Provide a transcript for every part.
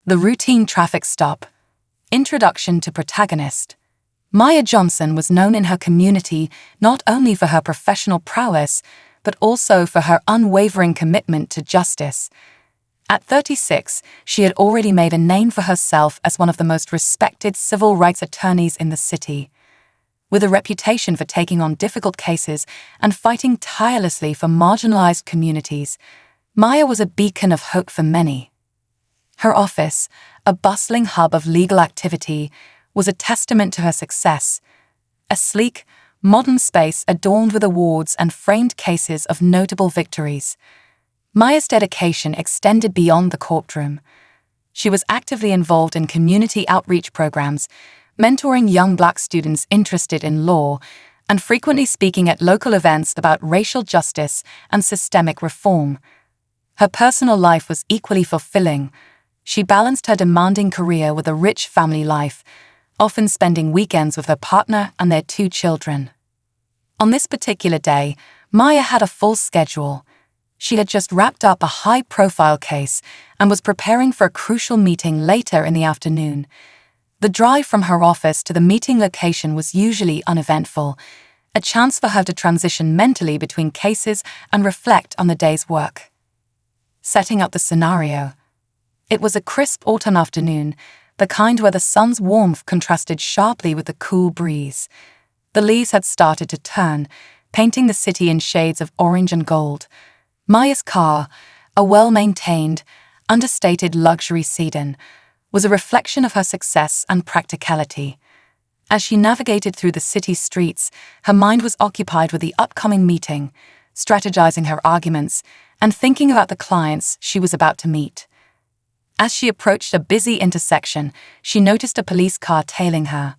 The routine traffic stop. Introduction to protagonist. Maya Johnson was known in her community not only for her professional prowess, but also for her unwavering commitment to justice. At 36, she had already made a name for herself as one of the most respected civil rights attorneys in the city. With a reputation for taking on difficult cases and fighting tirelessly for marginalized communities, Maya was a beacon of hope for many. Her office, a bustling hub of legal activity, was a testament to her success. A sleek, modern space adorned with awards and framed cases of notable victories. Maya's dedication extended beyond the courtroom. She was actively involved in community outreach programs, mentoring young Black students interested in law, and frequently speaking at local events about racial justice and systemic reform. Her personal life was equally fulfilling. She balanced her demanding career with a rich family life, often spending weekends with her partner and their 2 children. On this particular day, Maya had a full schedule. She had just wrapped up a high-profile case and was preparing for a crucial meeting later in the afternoon. The drive from her office to the meeting location was usually uneventful, a chance for her to transition mentally between cases and reflect on the day's work. Setting up the scenario. It was a crisp autumn afternoon, the kind where the sun's warmth contrasted sharply with the cool breeze. The leaves had started to turn, painting the city in shades of orange and gold. Maya's car, a well-maintained, understated luxury sedan, was a reflection of her success and practicality. As she navigated through the city's streets, her mind was occupied with the upcoming meeting, strategizing her arguments, and thinking about the clients she was about to meet. As she approached a busy intersection, she noticed a police car tailing her.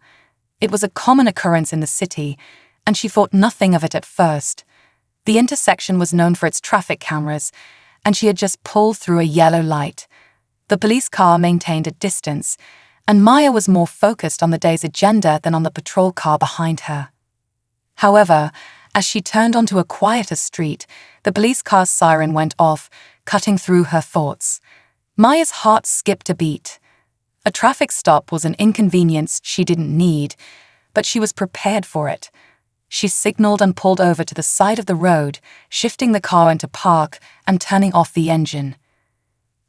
It was a common occurrence in the city, and she thought nothing of it at first. The intersection was known for its traffic cameras, and she had just pulled through a yellow light. The police car maintained a distance, and Maya was more focused on the day's agenda than on the patrol car behind her. However, as she turned onto a quieter street, the police car's siren went off, cutting through her thoughts. Maya's heart skipped a beat. A traffic stop was an inconvenience she didn't need, but she was prepared for it. She signaled and pulled over to the side of the road, shifting the car into park and turning off the engine.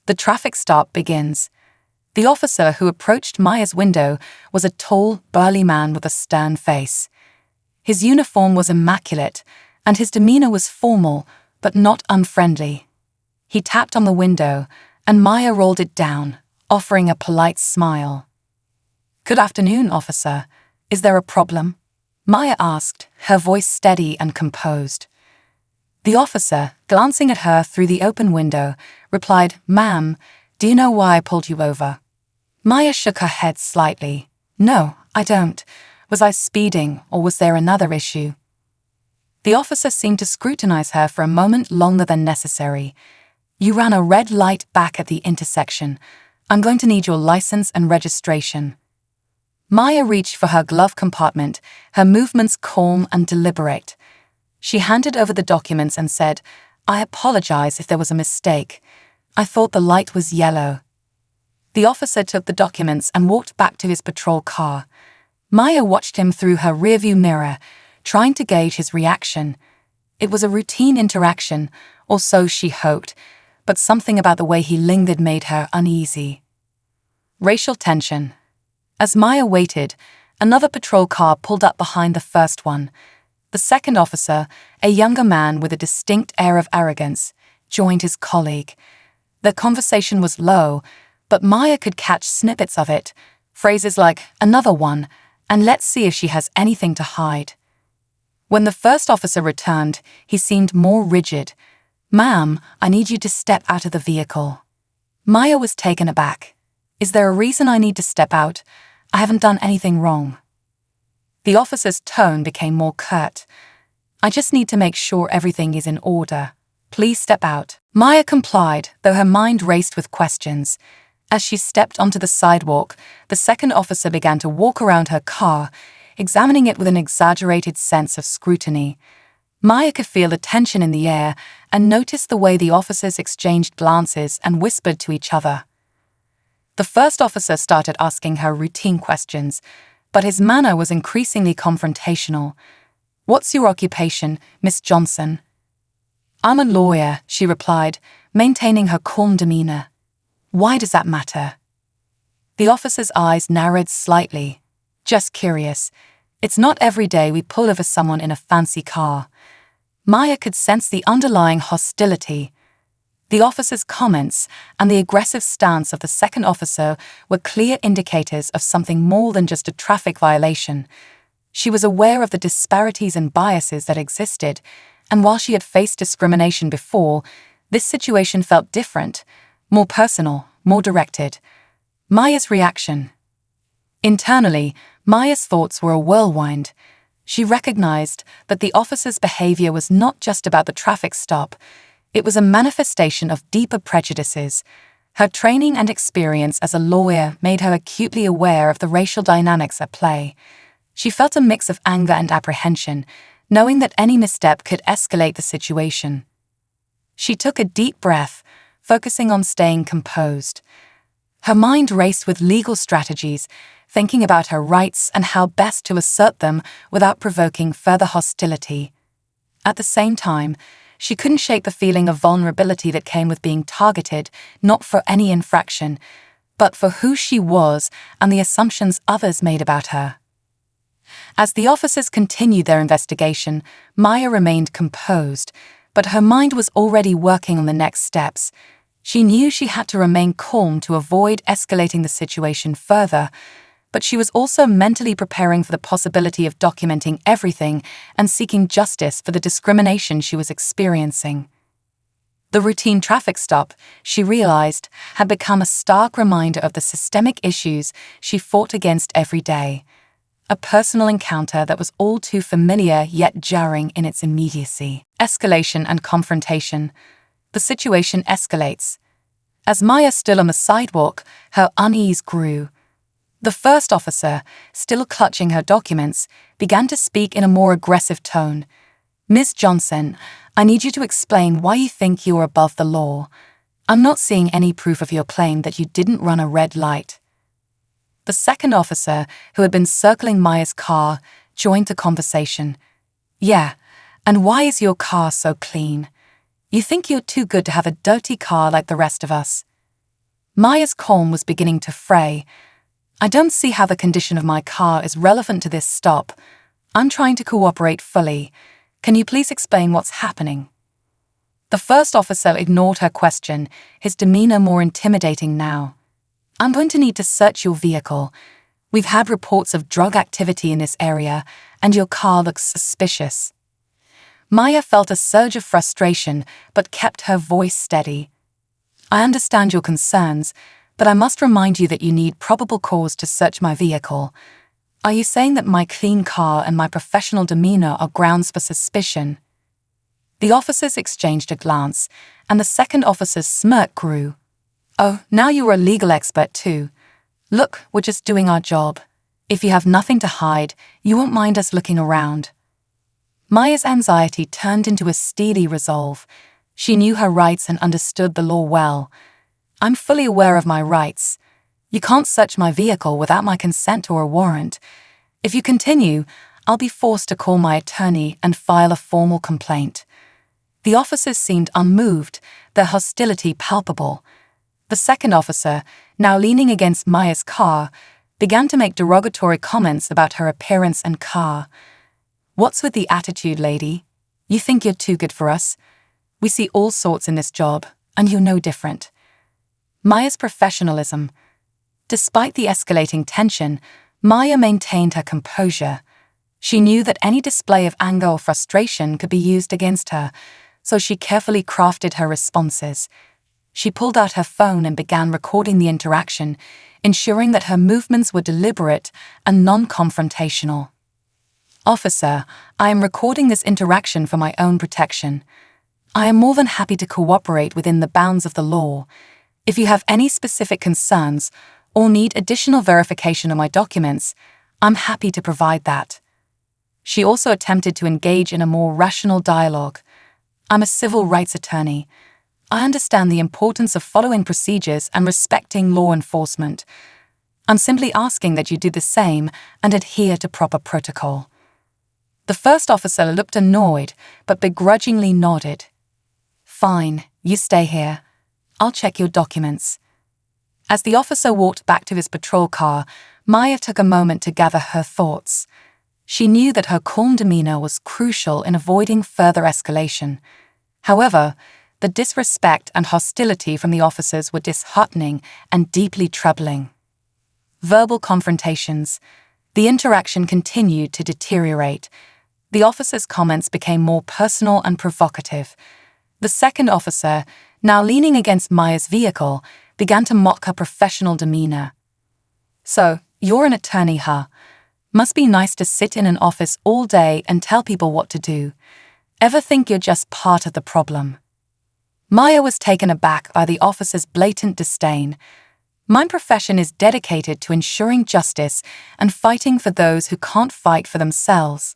The traffic stop begins. The officer who approached Maya's window was a tall, burly man with a stern face. His uniform was immaculate, and his demeanor was formal, but not unfriendly. He tapped on the window, and Maya rolled it down, offering a polite smile. "Good afternoon, officer. Is there a problem?" Maya asked, her voice steady and composed. The officer, glancing at her through the open window, replied, "Ma'am, do you know why I pulled you over?" Maya shook her head slightly. "No, I don't. Was I speeding, or was there another issue?" The officer seemed to scrutinize her for a moment longer than necessary. "You ran a red light back at the intersection. I'm going to need your license and registration." Maya reached for her glove compartment, her movements calm and deliberate. She handed over the documents and said, "I apologize if there was a mistake. I thought the light was yellow." The officer took the documents and walked back to his patrol car. Maya watched him through her rearview mirror, trying to gauge his reaction. It was a routine interaction, or so she hoped, but something about the way he lingered made her uneasy. Racial tension. As Maya waited, another patrol car pulled up behind the first one. The second officer, a younger man with a distinct air of arrogance, joined his colleague. Their conversation was low, but Maya could catch snippets of it, phrases like, "another one," and "let's see if she has anything to hide." When the first officer returned, he seemed more rigid. "Ma'am, I need you to step out of the vehicle." Maya was taken aback. "Is there a reason I need to step out? I haven't done anything wrong." The officer's tone became more curt. "I just need to make sure everything is in order. Please step out." Maya complied, though her mind raced with questions. As she stepped onto the sidewalk, the second officer began to walk around her car, examining it with an exaggerated sense of scrutiny. Maya could feel the tension in the air and noticed the way the officers exchanged glances and whispered to each other. The first officer started asking her routine questions, but his manner was increasingly confrontational. "What's your occupation, Miss Johnson?" "I'm a lawyer," she replied, maintaining her calm demeanor. "Why does that matter?" The officer's eyes narrowed slightly. "Just curious. It's not every day we pull over someone in a fancy car." Maya could sense the underlying hostility. The officer's comments and the aggressive stance of the second officer were clear indicators of something more than just a traffic violation. She was aware of the disparities and biases that existed, and while she had faced discrimination before, this situation felt different, more personal, more directed. Maya's reaction. Internally, Maya's thoughts were a whirlwind. She recognized that the officer's behavior was not just about the traffic stop. It was a manifestation of deeper prejudices. Her training and experience as a lawyer made her acutely aware of the racial dynamics at play. She felt a mix of anger and apprehension, knowing that any misstep could escalate the situation. She took a deep breath, focusing on staying composed. Her mind raced with legal strategies, thinking about her rights and how best to assert them without provoking further hostility. At the same time, she couldn't shake the feeling of vulnerability that came with being targeted, not for any infraction, but for who she was and the assumptions others made about her. As the officers continued their investigation, Maya remained composed, but her mind was already working on the next steps. She knew she had to remain calm to avoid escalating the situation further, but she was also mentally preparing for the possibility of documenting everything and seeking justice for the discrimination she was experiencing. The routine traffic stop, she realized, had become a stark reminder of the systemic issues she fought against every day. A personal encounter that was all too familiar yet jarring in its immediacy. Escalation and confrontation. The situation escalates. As Maya stood on the sidewalk, her unease grew. The first officer, still clutching her documents, began to speak in a more aggressive tone. "Miss Johnson, I need you to explain why you think you are above the law. I'm not seeing any proof of your claim that you didn't run a red light." The second officer, who had been circling Maya's car, joined the conversation. "Yeah, and why is your car so clean? You think you're too good to have a dirty car like the rest of us?" Maya's calm was beginning to fray. "I don't see how the condition of my car is relevant to this stop. I'm trying to cooperate fully. Can you please explain what's happening?" The first officer ignored her question, his demeanor more intimidating now. "I'm going to need to search your vehicle. We've had reports of drug activity in this area, and your car looks suspicious." Maya felt a surge of frustration, but kept her voice steady. "I understand your concerns, but I must remind you that you need probable cause to search my vehicle. Are you saying that my clean car and my professional demeanor are grounds for suspicion?" The officers exchanged a glance, and the second officer's smirk grew. "Oh, now you are a legal expert too. Look, we're just doing our job. If you have nothing to hide, you won't mind us looking around." Maya's anxiety turned into a steely resolve. She knew her rights and understood the law well. "I'm fully aware of my rights. You can't search my vehicle without my consent or a warrant. If you continue, I'll be forced to call my attorney and file a formal complaint." The officers seemed unmoved, their hostility palpable. The second officer, now leaning against Maya's car, began to make derogatory comments about her appearance and car. "What's with the attitude, lady? You think you're too good for us? We see all sorts in this job, and you're no different." Maya's professionalism. Despite the escalating tension, Maya maintained her composure. She knew that any display of anger or frustration could be used against her, so she carefully crafted her responses. She pulled out her phone and began recording the interaction, ensuring that her movements were deliberate and non-confrontational. "Officer, I am recording this interaction for my own protection. I am more than happy to cooperate within the bounds of the law. If you have any specific concerns or need additional verification of my documents, I'm happy to provide that." She also attempted to engage in a more rational dialogue. "I'm a civil rights attorney. I understand the importance of following procedures and respecting law enforcement. I'm simply asking that you do the same and adhere to proper protocol." The first officer looked annoyed, but begrudgingly nodded. "Fine, you stay here. I'll check your documents." As the officer walked back to his patrol car, Maya took a moment to gather her thoughts. She knew that her calm demeanor was crucial in avoiding further escalation. However, the disrespect and hostility from the officers were disheartening and deeply troubling. Verbal confrontations. The interaction continued to deteriorate. The officer's comments became more personal and provocative. The second officer, now leaning against Maya's vehicle, began to mock her professional demeanor. "So, you're an attorney, huh? Must be nice to sit in an office all day and tell people what to do. Ever think you're just part of the problem?" Maya was taken aback by the officer's blatant disdain. "My profession is dedicated to ensuring justice and fighting for those who can't fight for themselves.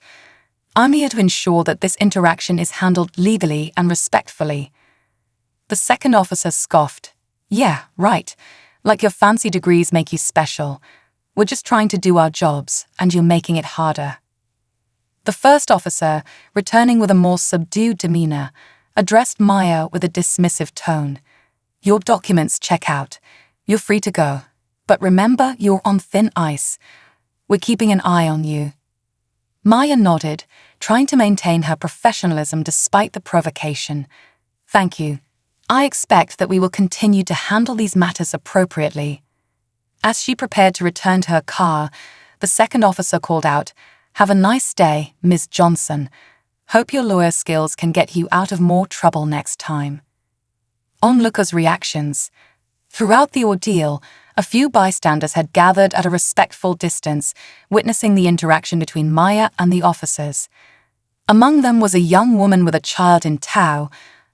I'm here to ensure that this interaction is handled legally and respectfully." The second officer scoffed. "Yeah, right. Like your fancy degrees make you special. We're just trying to do our jobs, and you're making it harder." The first officer, returning with a more subdued demeanor, addressed Maya with a dismissive tone. "Your documents check out. You're free to go. But remember, you're on thin ice. We're keeping an eye on you." Maya nodded, trying to maintain her professionalism despite the provocation. "Thank you. I expect that we will continue to handle these matters appropriately." As she prepared to return to her car, the second officer called out, "Have a nice day, Ms. Johnson. Hope your lawyer skills can get you out of more trouble next time." Onlookers' reactions. Throughout the ordeal, a few bystanders had gathered at a respectful distance, witnessing the interaction between Maya and the officers. Among them was a young woman with a child in tow,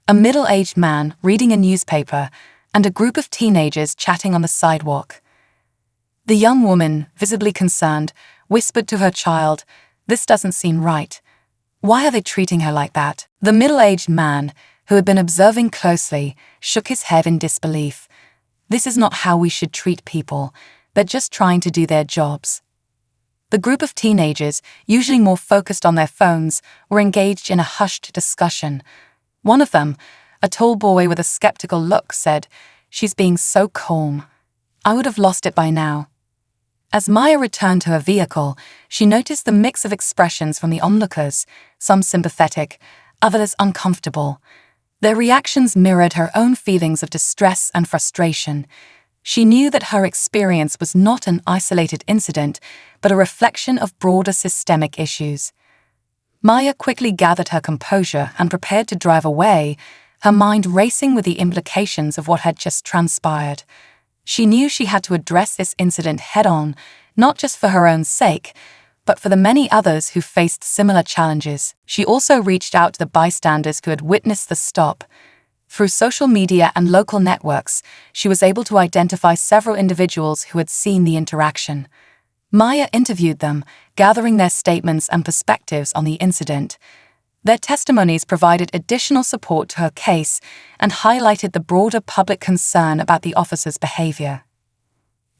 a middle-aged man reading a newspaper, and a group of teenagers chatting on the sidewalk. The young woman, visibly concerned, whispered to her child, "This doesn't seem right. Why are they treating her like that?" The middle-aged man, who had been observing closely, shook his head in disbelief. "This is not how we should treat people. They're just trying to do their jobs." The group of teenagers, usually more focused on their phones, were engaged in a hushed discussion. One of them, a tall boy with a skeptical look, said, "She's being so calm. I would have lost it by now." As Maya returned to her vehicle, she noticed the mix of expressions from the onlookers, some sympathetic, others uncomfortable. Their reactions mirrored her own feelings of distress and frustration. She knew that her experience was not an isolated incident, but a reflection of broader systemic issues. Maya quickly gathered her composure and prepared to drive away, her mind racing with the implications of what had just transpired. She knew she had to address this incident head-on, not just for her own sake, but for the many others who faced similar challenges. She also reached out to the bystanders who had witnessed the stop. Through social media and local networks, she was able to identify several individuals who had seen the interaction. Maya interviewed them, gathering their statements and perspectives on the incident. Their testimonies provided additional support to her case and highlighted the broader public concern about the officer's behavior.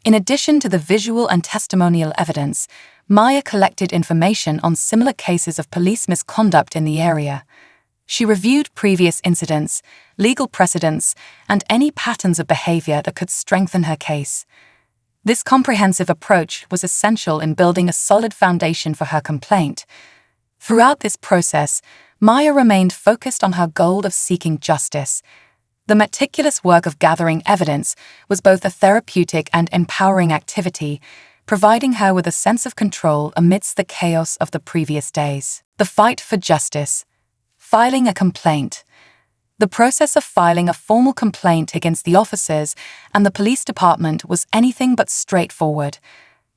In addition to the visual and testimonial evidence, Maya collected information on similar cases of police misconduct in the area. She reviewed previous incidents, legal precedents, and any patterns of behavior that could strengthen her case. This comprehensive approach was essential in building a solid foundation for her complaint. Throughout this process, Maya remained focused on her goal of seeking justice. The meticulous work of gathering evidence was both a therapeutic and empowering activity, providing her with a sense of control amidst the chaos of the previous days. The fight for justice. Filing a complaint. The process of filing a formal complaint against the officers and the police department was anything but straightforward.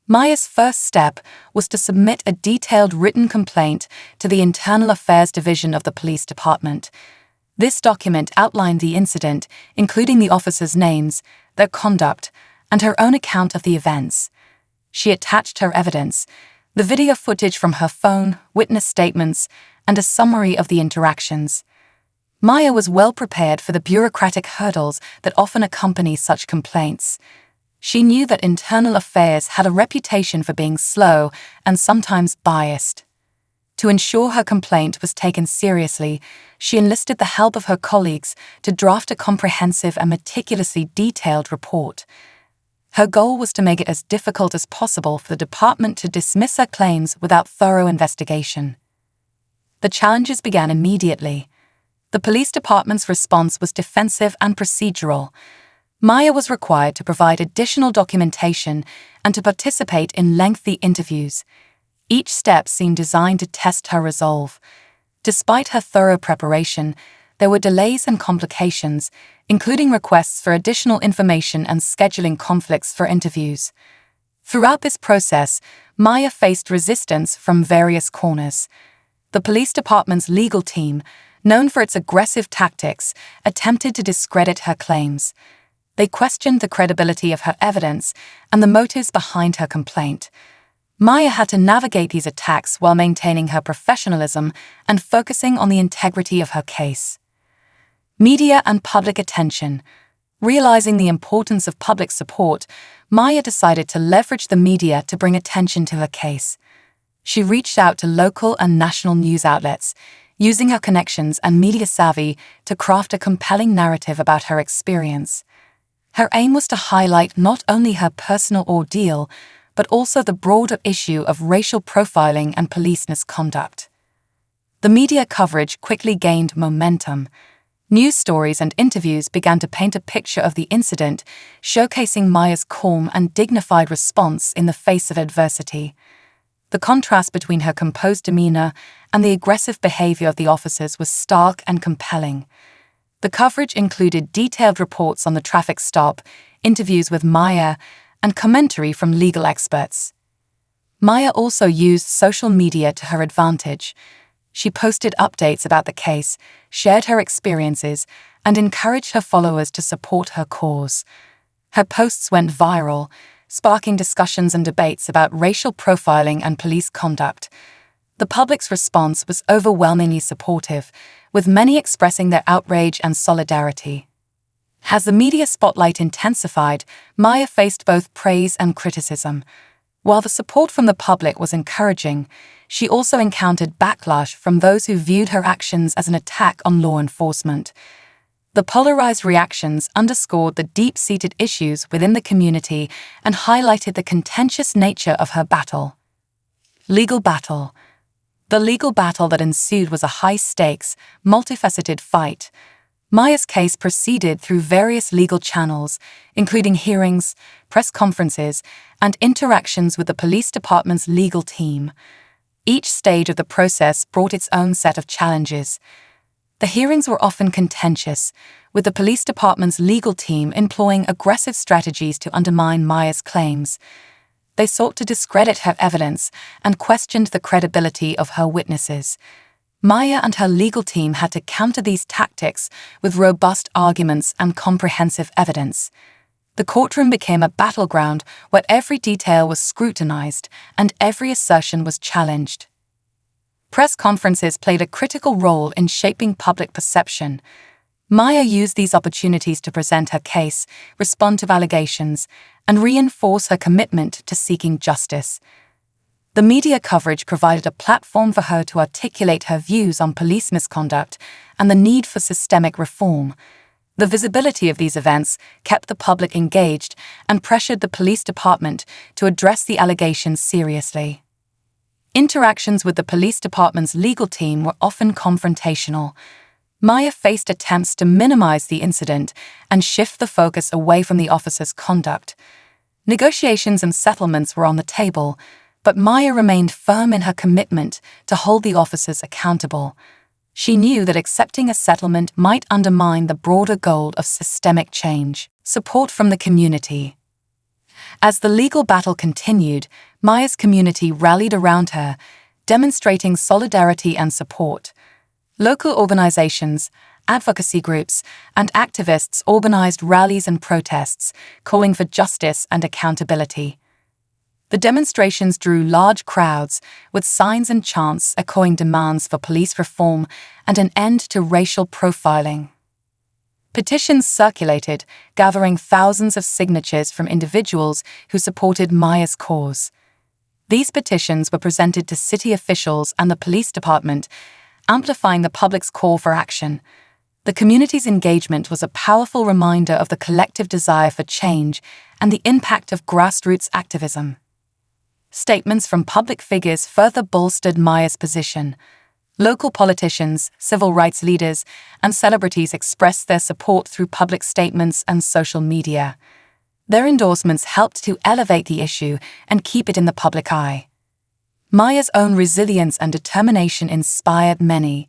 Maya's first step was to submit a detailed written complaint to the Internal Affairs Division of the police department. This document outlined the incident, including the officers' names, their conduct, and her own account of the events. She attached her evidence, the video footage from her phone, witness statements, and a summary of the interactions. Maya was well prepared for the bureaucratic hurdles that often accompany such complaints. She knew that internal affairs had a reputation for being slow and sometimes biased. To ensure her complaint was taken seriously, she enlisted the help of her colleagues to draft a comprehensive and meticulously detailed report. Her goal was to make it as difficult as possible for the department to dismiss her claims without thorough investigation. The challenges began immediately. The police department's response was defensive and procedural. Maya was required to provide additional documentation and to participate in lengthy interviews. Each step seemed designed to test her resolve. Despite her thorough preparation, there were delays and complications, including requests for additional information and scheduling conflicts for interviews. Throughout this process, Maya faced resistance from various corners. The police department's legal team, known for its aggressive tactics, attempted to discredit her claims. They questioned the credibility of her evidence and the motives behind her complaint. Maya had to navigate these attacks while maintaining her professionalism and focusing on the integrity of her case. Media and public attention. Realizing the importance of public support, Maya decided to leverage the media to bring attention to her case. She reached out to local and national news outlets, using her connections and media savvy to craft a compelling narrative about her experience. Her aim was to highlight not only her personal ordeal, but also the broader issue of racial profiling and police misconduct. The media coverage quickly gained momentum. News stories and interviews began to paint a picture of the incident, showcasing Maya's calm and dignified response in the face of adversity. The contrast between her composed demeanor and the aggressive behavior of the officers was stark and compelling. The coverage included detailed reports on the traffic stop, interviews with Maya, and commentary from legal experts. Maya also used social media to her advantage. She posted updates about the case, shared her experiences, and encouraged her followers to support her cause. Her posts went viral, sparking discussions and debates about racial profiling and police conduct. The public's response was overwhelmingly supportive, with many expressing their outrage and solidarity. As the media spotlight intensified, Maya faced both praise and criticism. While the support from the public was encouraging, she also encountered backlash from those who viewed her actions as an attack on law enforcement. The polarized reactions underscored the deep-seated issues within the community and highlighted the contentious nature of her battle. Legal battle. The legal battle that ensued was a high-stakes, multifaceted fight. Maya's case proceeded through various legal channels, including hearings, press conferences, and interactions with the police department's legal team. Each stage of the process brought its own set of challenges. The hearings were often contentious, with the police department's legal team employing aggressive strategies to undermine Maya's claims. They sought to discredit her evidence and questioned the credibility of her witnesses. Maya and her legal team had to counter these tactics with robust arguments and comprehensive evidence. The courtroom became a battleground where every detail was scrutinized and every assertion was challenged. Press conferences played a critical role in shaping public perception. Maya used these opportunities to present her case, respond to allegations, and reinforce her commitment to seeking justice. The media coverage provided a platform for her to articulate her views on police misconduct and the need for systemic reform. The visibility of these events kept the public engaged and pressured the police department to address the allegations seriously. Interactions with the police department's legal team were often confrontational. Maya faced attempts to minimize the incident and shift the focus away from the officer's conduct. Negotiations and settlements were on the table, but Maya remained firm in her commitment to hold the officers accountable. She knew that accepting a settlement might undermine the broader goal of systemic change, support from the community. As the legal battle continued, Maya's community rallied around her, demonstrating solidarity and support. Local organizations, advocacy groups, and activists organized rallies and protests, calling for justice and accountability. The demonstrations drew large crowds, with signs and chants echoing demands for police reform and an end to racial profiling. Petitions circulated, gathering thousands of signatures from individuals who supported Maya's cause. These petitions were presented to city officials and the police department, amplifying the public's call for action. The community's engagement was a powerful reminder of the collective desire for change and the impact of grassroots activism. Statements from public figures further bolstered Maya's position. Local politicians, civil rights leaders, and celebrities expressed their support through public statements and social media. Their endorsements helped to elevate the issue and keep it in the public eye. Maya's own resilience and determination inspired many.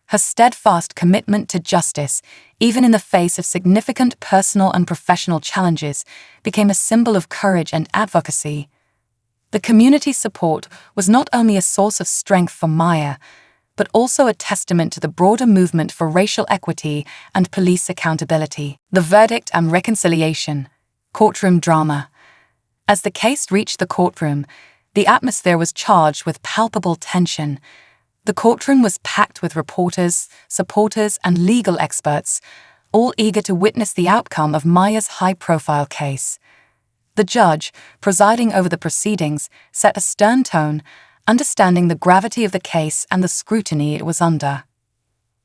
Her steadfast commitment to justice, even in the face of significant personal and professional challenges, became a symbol of courage and advocacy. The community's support was not only a source of strength for Maya, but also a testament to the broader movement for racial equity and police accountability. The verdict and reconciliation. Courtroom drama. As the case reached the courtroom, the atmosphere was charged with palpable tension. The courtroom was packed with reporters, supporters, and legal experts, all eager to witness the outcome of Maya's high-profile case. The judge, presiding over the proceedings, set a stern tone, understanding the gravity of the case and the scrutiny it was under.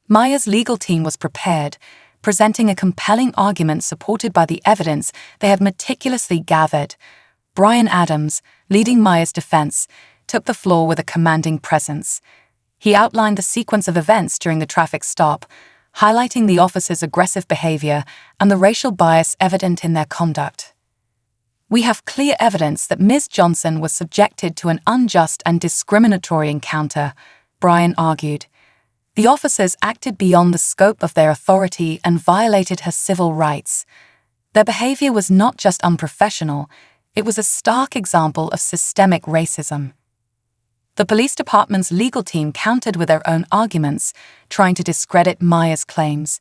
Maya's legal team was prepared, presenting a compelling argument supported by the evidence they had meticulously gathered. Brian Adams, leading Maya's defense, took the floor with a commanding presence. He outlined the sequence of events during the traffic stop, highlighting the officers' aggressive behavior and the racial bias evident in their conduct. "We have clear evidence that Ms. Johnson was subjected to an unjust and discriminatory encounter," Brian argued. "The officers acted beyond the scope of their authority and violated her civil rights. Their behavior was not just unprofessional, it was a stark example of systemic racism." The police department's legal team countered with their own arguments, trying to discredit Maya's claims.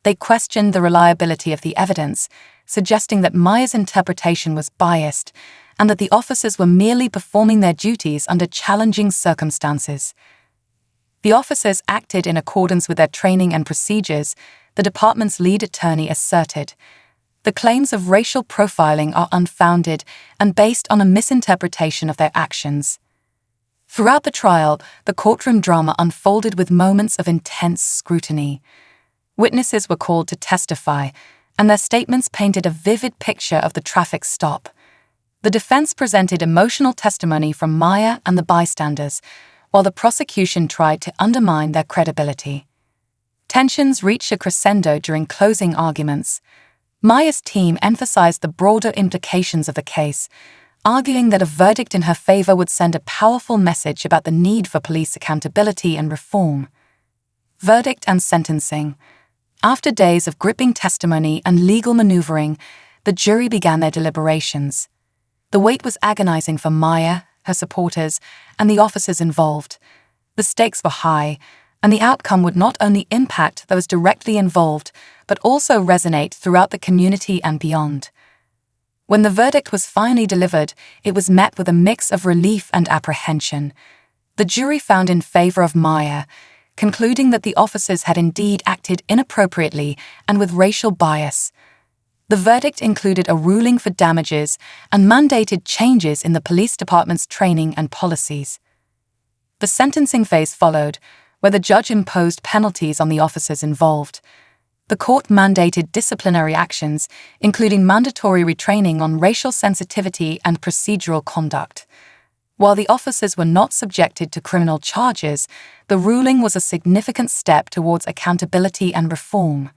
They questioned the reliability of the evidence, suggesting that Maya's interpretation was biased and that the officers were merely performing their duties under challenging circumstances. The officers acted in accordance with their training and procedures, the department's lead attorney asserted. The claims of racial profiling are unfounded and based on a misinterpretation of their actions. Throughout the trial, the courtroom drama unfolded with moments of intense scrutiny. Witnesses were called to testify, and their statements painted a vivid picture of the traffic stop. The defense presented emotional testimony from Maya and the bystanders, while the prosecution tried to undermine their credibility. Tensions reached a crescendo during closing arguments. Maya's team emphasized the broader implications of the case, arguing that a verdict in her favor would send a powerful message about the need for police accountability and reform. Verdict and sentencing. After days of gripping testimony and legal maneuvering, the jury began their deliberations. The wait was agonizing for Maya, her supporters, and the officers involved. The stakes were high, and the outcome would not only impact those directly involved, but also resonate throughout the community and beyond. When the verdict was finally delivered, it was met with a mix of relief and apprehension. The jury found in favor of Maya, concluding that the officers had indeed acted inappropriately and with racial bias. The verdict included a ruling for damages and mandated changes in the police department's training and policies. The sentencing phase followed, where the judge imposed penalties on the officers involved. The court mandated disciplinary actions, including mandatory retraining on racial sensitivity and procedural conduct. While the officers were not subjected to criminal charges, the ruling was a significant step towards accountability and reform.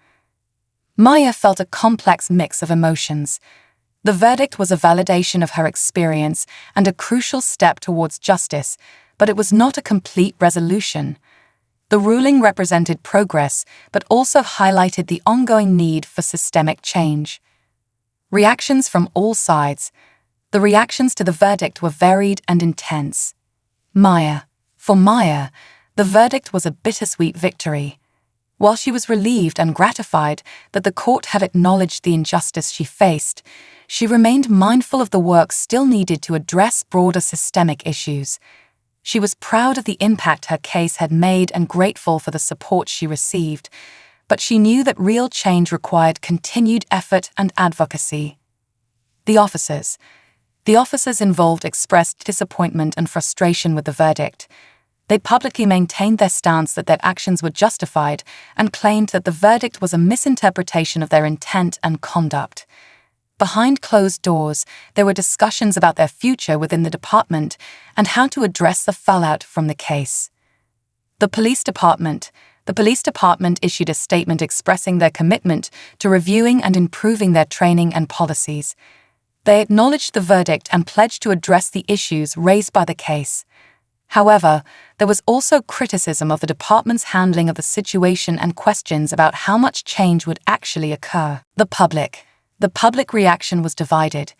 Maya felt a complex mix of emotions. The verdict was a validation of her experience and a crucial step towards justice, but it was not a complete resolution. The ruling represented progress, but also highlighted the ongoing need for systemic change. Reactions from all sides. The reactions to the verdict were varied and intense. For Maya, the verdict was a bittersweet victory. While she was relieved and gratified that the court had acknowledged the injustice she faced, she remained mindful of the work still needed to address broader systemic issues. She was proud of the impact her case had made and grateful for the support she received, but she knew that real change required continued effort and advocacy. The officers involved expressed disappointment and frustration with the verdict. They publicly maintained their stance that their actions were justified and claimed that the verdict was a misinterpretation of their intent and conduct. Behind closed doors, there were discussions about their future within the department and how to address the fallout from the case. The police department issued a statement expressing their commitment to reviewing and improving their training and policies. They acknowledged the verdict and pledged to address the issues raised by the case. However, there was also criticism of the department's handling of the situation and questions about how much change would actually occur. The public reaction was divided.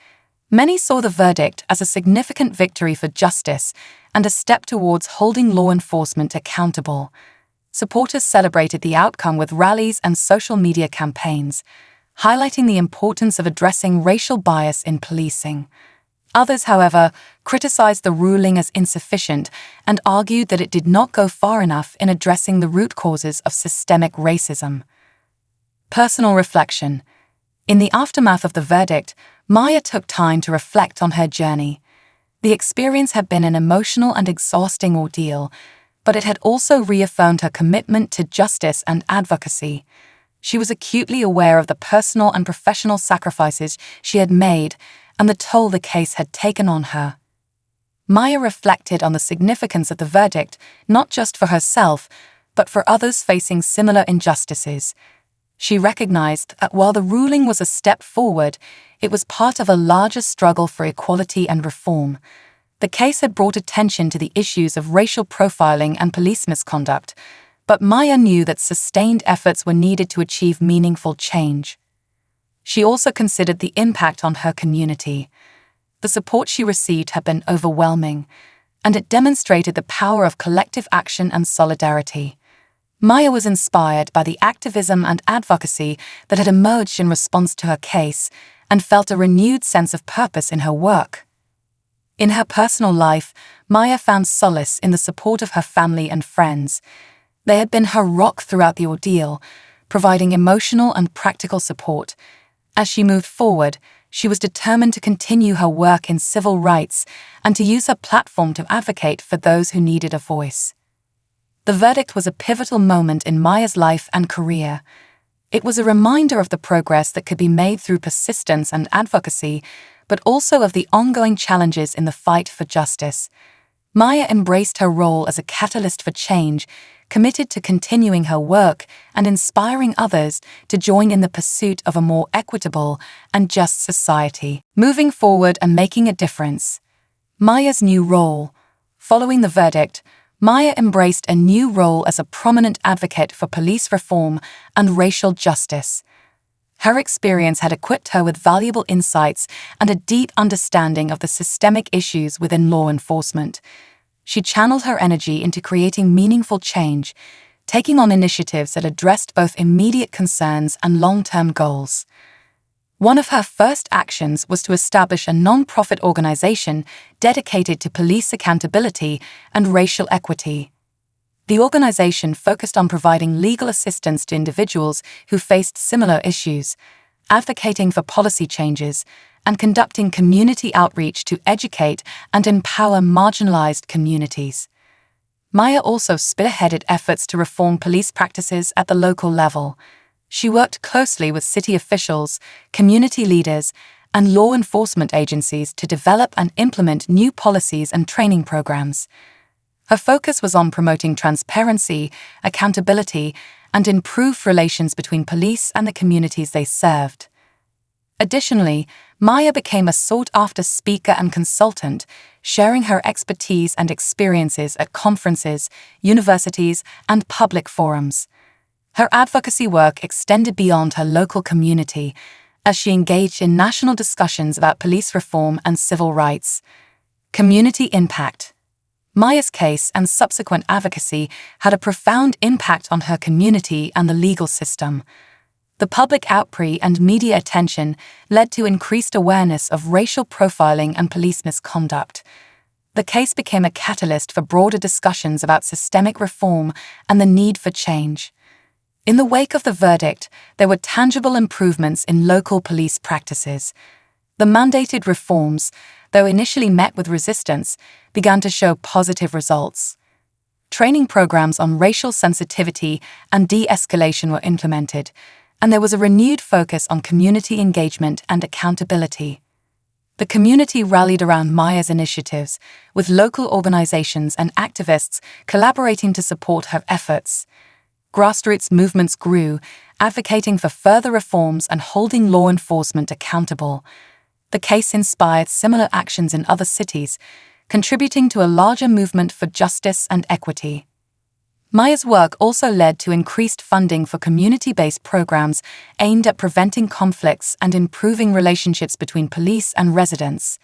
Many saw the verdict as a significant victory for justice and a step towards holding law enforcement accountable. Supporters celebrated the outcome with rallies and social media campaigns, highlighting the importance of addressing racial bias in policing. Others, however, criticized the ruling as insufficient and argued that it did not go far enough in addressing the root causes of systemic racism. Personal reflection. In the aftermath of the verdict, Maya took time to reflect on her journey. The experience had been an emotional and exhausting ordeal, but it had also reaffirmed her commitment to justice and advocacy. She was acutely aware of the personal and professional sacrifices she had made and the toll the case had taken on her. Maya reflected on the significance of the verdict, not just for herself, but for others facing similar injustices. She recognized that while the ruling was a step forward, it was part of a larger struggle for equality and reform. The case had brought attention to the issues of racial profiling and police misconduct, but Maya knew that sustained efforts were needed to achieve meaningful change. She also considered the impact on her community. The support she received had been overwhelming, and it demonstrated the power of collective action and solidarity. Maya was inspired by the activism and advocacy that had emerged in response to her case and felt a renewed sense of purpose in her work. In her personal life, Maya found solace in the support of her family and friends. They had been her rock throughout the ordeal, providing emotional and practical support. As she moved forward, she was determined to continue her work in civil rights and to use her platform to advocate for those who needed a voice. The verdict was a pivotal moment in Maya's life and career. It was a reminder of the progress that could be made through persistence and advocacy, but also of the ongoing challenges in the fight for justice. Maya embraced her role as a catalyst for change, committed to continuing her work and inspiring others to join in the pursuit of a more equitable and just society. Moving forward and making a difference. Maya's new role. Following the verdict, Maya embraced a new role as a prominent advocate for police reform and racial justice. Her experience had equipped her with valuable insights and a deep understanding of the systemic issues within law enforcement. She channeled her energy into creating meaningful change, taking on initiatives that addressed both immediate concerns and long-term goals. One of her first actions was to establish a non-profit organization dedicated to police accountability and racial equity. The organization focused on providing legal assistance to individuals who faced similar issues, advocating for policy changes, and conducting community outreach to educate and empower marginalized communities. Maya also spearheaded efforts to reform police practices at the local level. She worked closely with city officials, community leaders, and law enforcement agencies to develop and implement new policies and training programs. Her focus was on promoting transparency, accountability, and improved relations between police and the communities they served. Additionally, Maya became a sought-after speaker and consultant, sharing her expertise and experiences at conferences, universities, and public forums. Her advocacy work extended beyond her local community, as she engaged in national discussions about police reform and civil rights. Community impact. Maya's case and subsequent advocacy had a profound impact on her community and the legal system. The public outcry and media attention led to increased awareness of racial profiling and police misconduct. The case became a catalyst for broader discussions about systemic reform and the need for change. In the wake of the verdict, there were tangible improvements in local police practices. The mandated reforms, though initially met with resistance, began to show positive results. Training programs on racial sensitivity and de-escalation were implemented, and there was a renewed focus on community engagement and accountability. The community rallied around Maya's initiatives, with local organizations and activists collaborating to support her efforts. Grassroots movements grew, advocating for further reforms and holding law enforcement accountable. The case inspired similar actions in other cities, contributing to a larger movement for justice and equity. Maya's work also led to increased funding for community-based programs aimed at preventing conflicts and improving relationships between police and residents.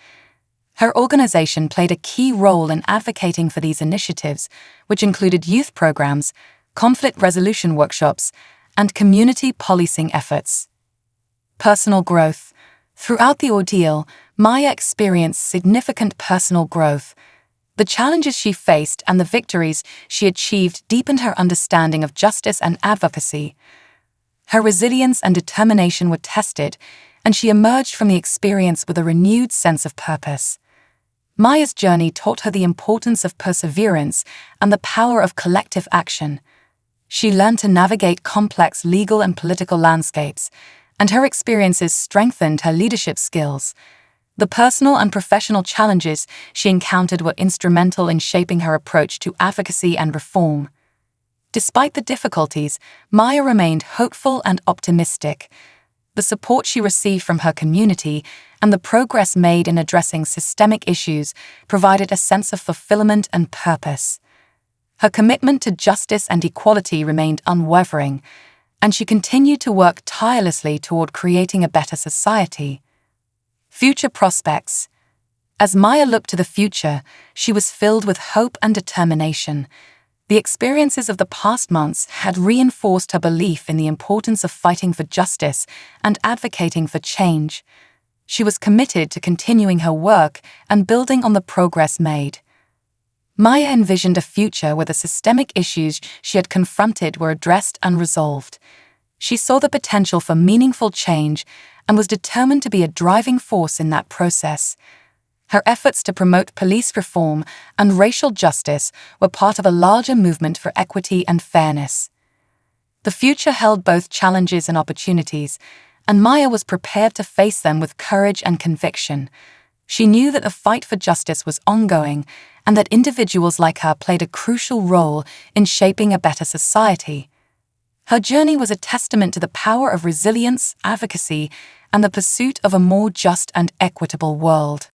Her organization played a key role in advocating for these initiatives, which included youth programs, conflict resolution workshops, and community policing efforts. Personal growth. Throughout the ordeal, Maya experienced significant personal growth. The challenges she faced and the victories she achieved deepened her understanding of justice and advocacy. Her resilience and determination were tested, and she emerged from the experience with a renewed sense of purpose. Maya's journey taught her the importance of perseverance and the power of collective action. She learned to navigate complex legal and political landscapes, and her experiences strengthened her leadership skills. The personal and professional challenges she encountered were instrumental in shaping her approach to advocacy and reform. Despite the difficulties, Maya remained hopeful and optimistic. The support she received from her community and the progress made in addressing systemic issues provided a sense of fulfillment and purpose. Her commitment to justice and equality remained unwavering, and she continued to work tirelessly toward creating a better society. Future prospects. As Maya looked to the future, she was filled with hope and determination. The experiences of the past months had reinforced her belief in the importance of fighting for justice and advocating for change. She was committed to continuing her work and building on the progress made. Maya envisioned a future where the systemic issues she had confronted were addressed and resolved. She saw the potential for meaningful change and was determined to be a driving force in that process. Her efforts to promote police reform and racial justice were part of a larger movement for equity and fairness. The future held both challenges and opportunities, and Maya was prepared to face them with courage and conviction. She knew that the fight for justice was ongoing and that individuals like her played a crucial role in shaping a better society. Her journey was a testament to the power of resilience, advocacy, and the pursuit of a more just and equitable world.